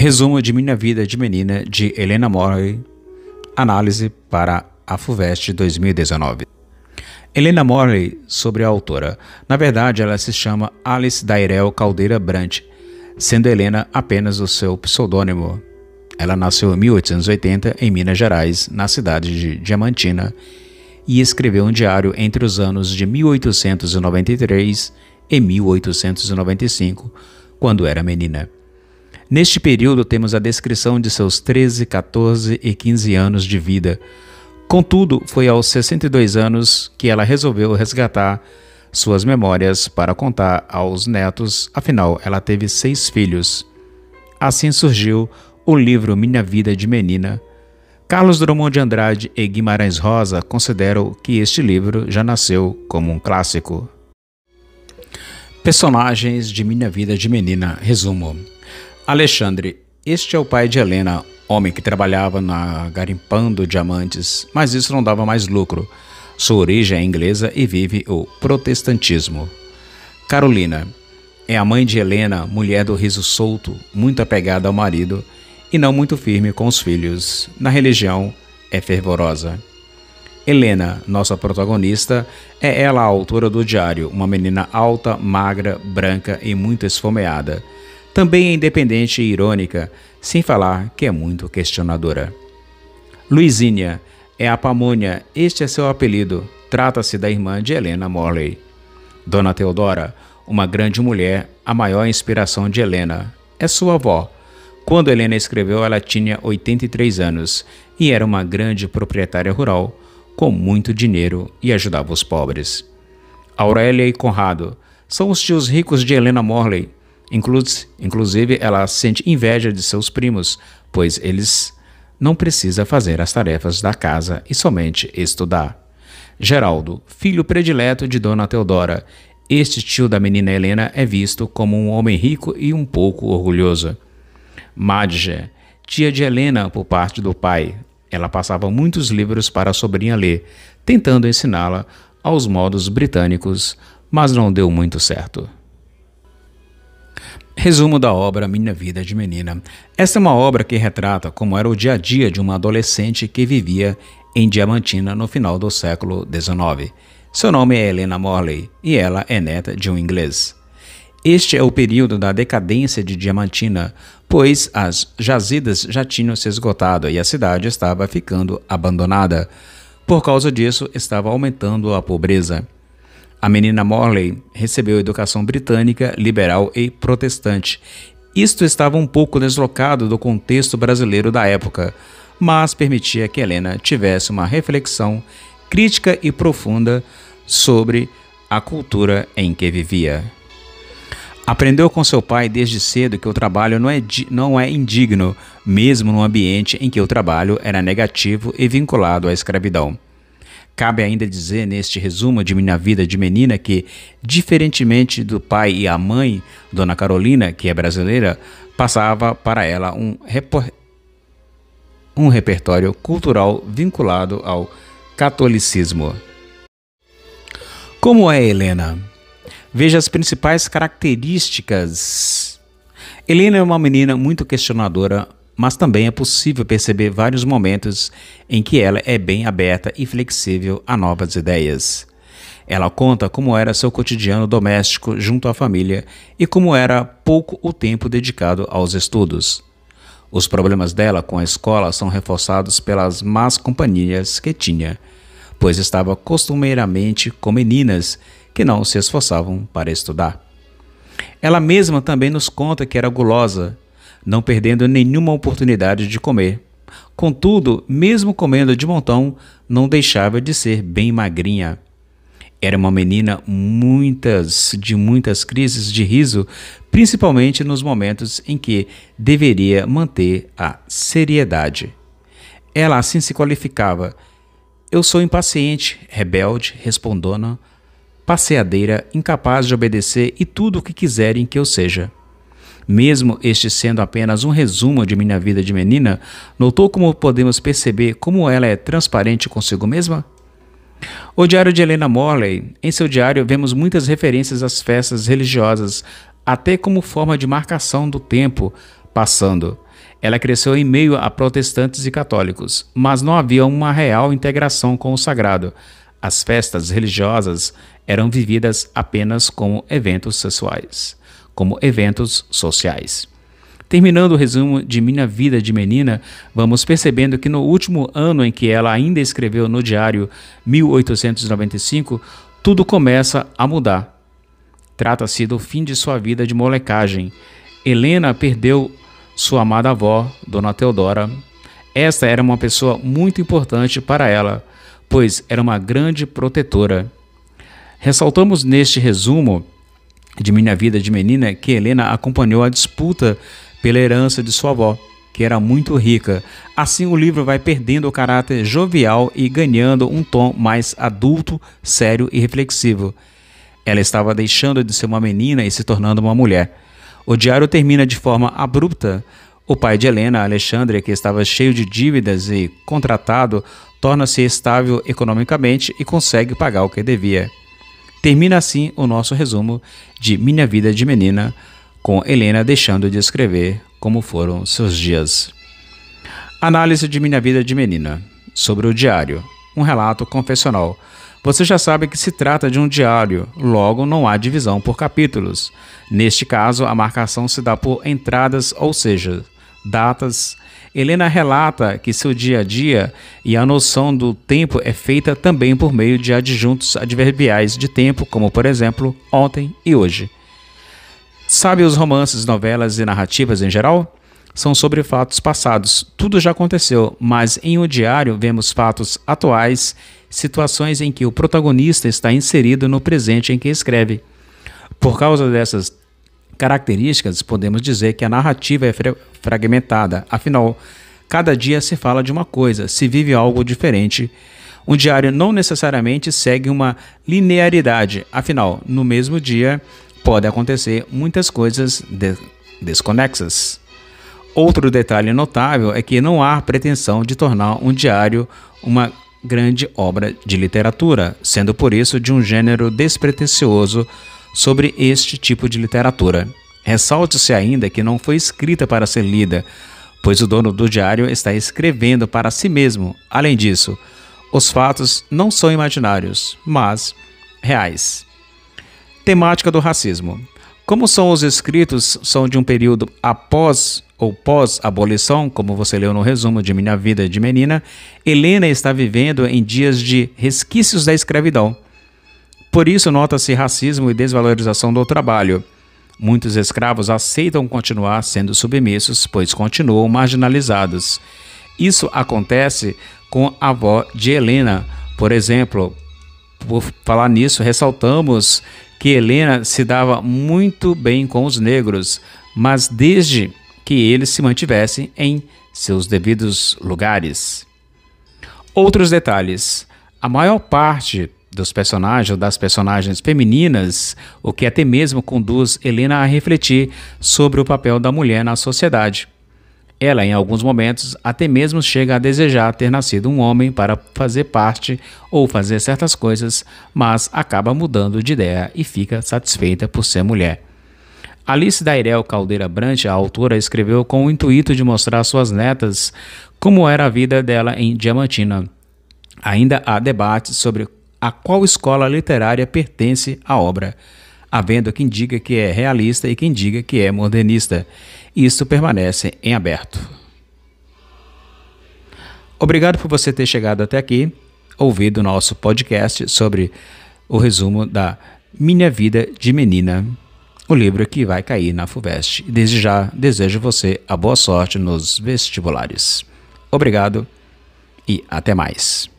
Resumo de Minha Vida de Menina, de Helena Morley. Análise para a FUVEST 2019. Helena Morley, sobre a autora. Na verdade, ela se chama Alice Dairel Caldeira Brant, sendo Helena apenas o seu pseudônimo. Ela nasceu em 1880 em Minas Gerais, na cidade de Diamantina, e escreveu um diário entre os anos de 1893 e 1895, quando era menina. Neste período temos a descrição de seus 13, 14 e 15 anos de vida. Contudo, foi aos 62 anos que ela resolveu resgatar suas memórias para contar aos netos, afinal ela teve 6 filhos. Assim surgiu o livro Minha Vida de Menina. Carlos Drummond de Andrade e Guimarães Rosa consideram que este livro já nasceu como um clássico. Personagens de Minha Vida de Menina. Resumo. Alexandre. Este é o pai de Helena, homem que trabalhava garimpando diamantes, mas isso não dava mais lucro. Sua origem é inglesa e vive o protestantismo. Carolina. É a mãe de Helena, mulher do riso solto, muito apegada ao marido e não muito firme com os filhos. Na religião, é fervorosa. Helena, nossa protagonista, é ela a autora do diário, uma menina alta, magra, branca e muito esfomeada. Também é independente e irônica, sem falar que é muito questionadora. Luizinha é a Pamonha, este é seu apelido, trata-se da irmã de Helena Morley. Dona Teodora, uma grande mulher, a maior inspiração de Helena, é sua avó. Quando Helena escreveu, ela tinha 83 anos e era uma grande proprietária rural, com muito dinheiro e ajudava os pobres. Aurélia e Conrado são os tios ricos de Helena Morley. Inclusive, ela sente inveja de seus primos, pois eles não precisam fazer as tarefas da casa e somente estudar. Geraldo, filho predileto de Dona Teodora. Este tio da menina Helena é visto como um homem rico e um pouco orgulhoso. Madge, tia de Helena por parte do pai. Ela passava muitos livros para a sobrinha ler, tentando ensiná-la aos modos britânicos, mas não deu muito certo. Resumo da obra Minha Vida de Menina. Esta é uma obra que retrata como era o dia a dia de uma adolescente que vivia em Diamantina no final do século XIX. Seu nome é Helena Morley e ela é neta de um inglês. Este é o período da decadência de Diamantina, pois as jazidas já tinham se esgotado e a cidade estava ficando abandonada. Por causa disso, estava aumentando a pobreza. A menina Morley recebeu educação britânica, liberal e protestante. Isto estava um pouco deslocado do contexto brasileiro da época, mas permitia que Helena tivesse uma reflexão crítica e profunda sobre a cultura em que vivia. Aprendeu com seu pai desde cedo que o trabalho não é indigno, mesmo num ambiente em que o trabalho era negativo e vinculado à escravidão. Cabe ainda dizer neste resumo de Minha Vida de Menina que, diferentemente do pai e a mãe, Dona Carolina, que é brasileira, passava para ela um repertório cultural vinculado ao catolicismo. Como é Helena? Veja as principais características. Helena é uma menina muito questionadora, mas também é possível perceber vários momentos em que ela é bem aberta e flexível a novas ideias. Ela conta como era seu cotidiano doméstico junto à família e como era pouco o tempo dedicado aos estudos. Os problemas dela com a escola são reforçados pelas más companhias que tinha, pois estava costumeiramente com meninas que não se esforçavam para estudar. Ela mesma também nos conta que era gulosa, não perdendo nenhuma oportunidade de comer. Contudo, mesmo comendo de montão, não deixava de ser bem magrinha. Era uma menina de muitas crises de riso, principalmente nos momentos em que deveria manter a seriedade. Ela assim se qualificava. Eu sou impaciente, rebelde, respondona, passeadeira, incapaz de obedecer e tudo o que quiserem que eu seja. Mesmo este sendo apenas um resumo de Minha Vida de Menina, notou como podemos perceber como ela é transparente consigo mesma? O Diário de Helena Morley. Em seu diário vemos muitas referências às festas religiosas, até como forma de marcação do tempo passando. Ela cresceu em meio a protestantes e católicos, mas não havia uma real integração com o sagrado. As festas religiosas eram vividas apenas como eventos sociais. Terminando o resumo de Minha Vida de Menina, vamos percebendo que no último ano em que ela ainda escreveu no diário 1895, tudo começa a mudar. Trata-se do fim de sua vida de molecagem. Helena perdeu sua amada avó, Dona Teodora. Esta era uma pessoa muito importante para ela, pois era uma grande protetora. Ressaltamos neste resumo de Minha Vida de Menina que Helena acompanhou a disputa pela herança de sua avó, que era muito rica. Assim, o livro vai perdendo o caráter jovial e ganhando um tom mais adulto, sério e reflexivo. Ela estava deixando de ser uma menina e se tornando uma mulher. O diário termina de forma abrupta. O pai de Helena, Alexandre, que estava cheio de dívidas e contratado, torna-se estável economicamente e consegue pagar o que devia. Termina assim o nosso resumo de Minha Vida de Menina, com Helena deixando de escrever como foram seus dias. Análise de Minha Vida de Menina. Sobre o diário. Um relato confessional. Você já sabe que se trata de um diário, logo não há divisão por capítulos. Neste caso, a marcação se dá por entradas, ou seja, datas. Helena relata que seu dia a dia e a noção do tempo é feita também por meio de adjuntos adverbiais de tempo, como por exemplo, ontem e hoje. Sabe os romances, novelas e narrativas em geral? São sobre fatos passados. Tudo já aconteceu, mas em um diário vemos fatos atuais, situações em que o protagonista está inserido no presente em que escreve. Por causa dessas características, podemos dizer que a narrativa é fragmentada. Afinal, cada dia se fala de uma coisa, se vive algo diferente. Um diário não necessariamente segue uma linearidade. Afinal, no mesmo dia, pode acontecer muitas coisas desconexas. Outro detalhe notável é que não há pretensão de tornar um diário uma grande obra de literatura, sendo por isso de um gênero despretensioso sobre este tipo de literatura. Ressalte-se ainda que não foi escrita para ser lida, pois o dono do diário está escrevendo para si mesmo. Além disso, os fatos não são imaginários, mas reais. Temática do racismo. Como são os escritos são de um período após ou pós-abolição, como você leu no resumo de Minha Vida de Menina, Helena está vivendo em dias de resquícios da escravidão. Por isso nota-se racismo e desvalorização do trabalho. Muitos escravos aceitam continuar sendo submissos, pois continuam marginalizados. Isso acontece com a avó de Helena. Por exemplo, por falar nisso, ressaltamos que Helena se dava muito bem com os negros, mas desde que eles se mantivessem em seus devidos lugares. Outros detalhes. A maior parte dos personagens ou das personagens femininas, o que até mesmo conduz Helena a refletir sobre o papel da mulher na sociedade. Ela, em alguns momentos, até mesmo chega a desejar ter nascido um homem para fazer parte ou fazer certas coisas, mas acaba mudando de ideia e fica satisfeita por ser mulher. Alice Dairel Caldeira Brant, a autora, escreveu com o intuito de mostrar às suas netas como era a vida dela em Diamantina. Ainda há debates sobre a qual escola literária pertence a obra, havendo quem diga que é realista e quem diga que é modernista. Isso permanece em aberto. Obrigado por você ter chegado até aqui, ouvido o nosso podcast sobre o resumo da Minha Vida de Menina, o livro que vai cair na FUVEST. Desde já, desejo você a boa sorte nos vestibulares. Obrigado e até mais.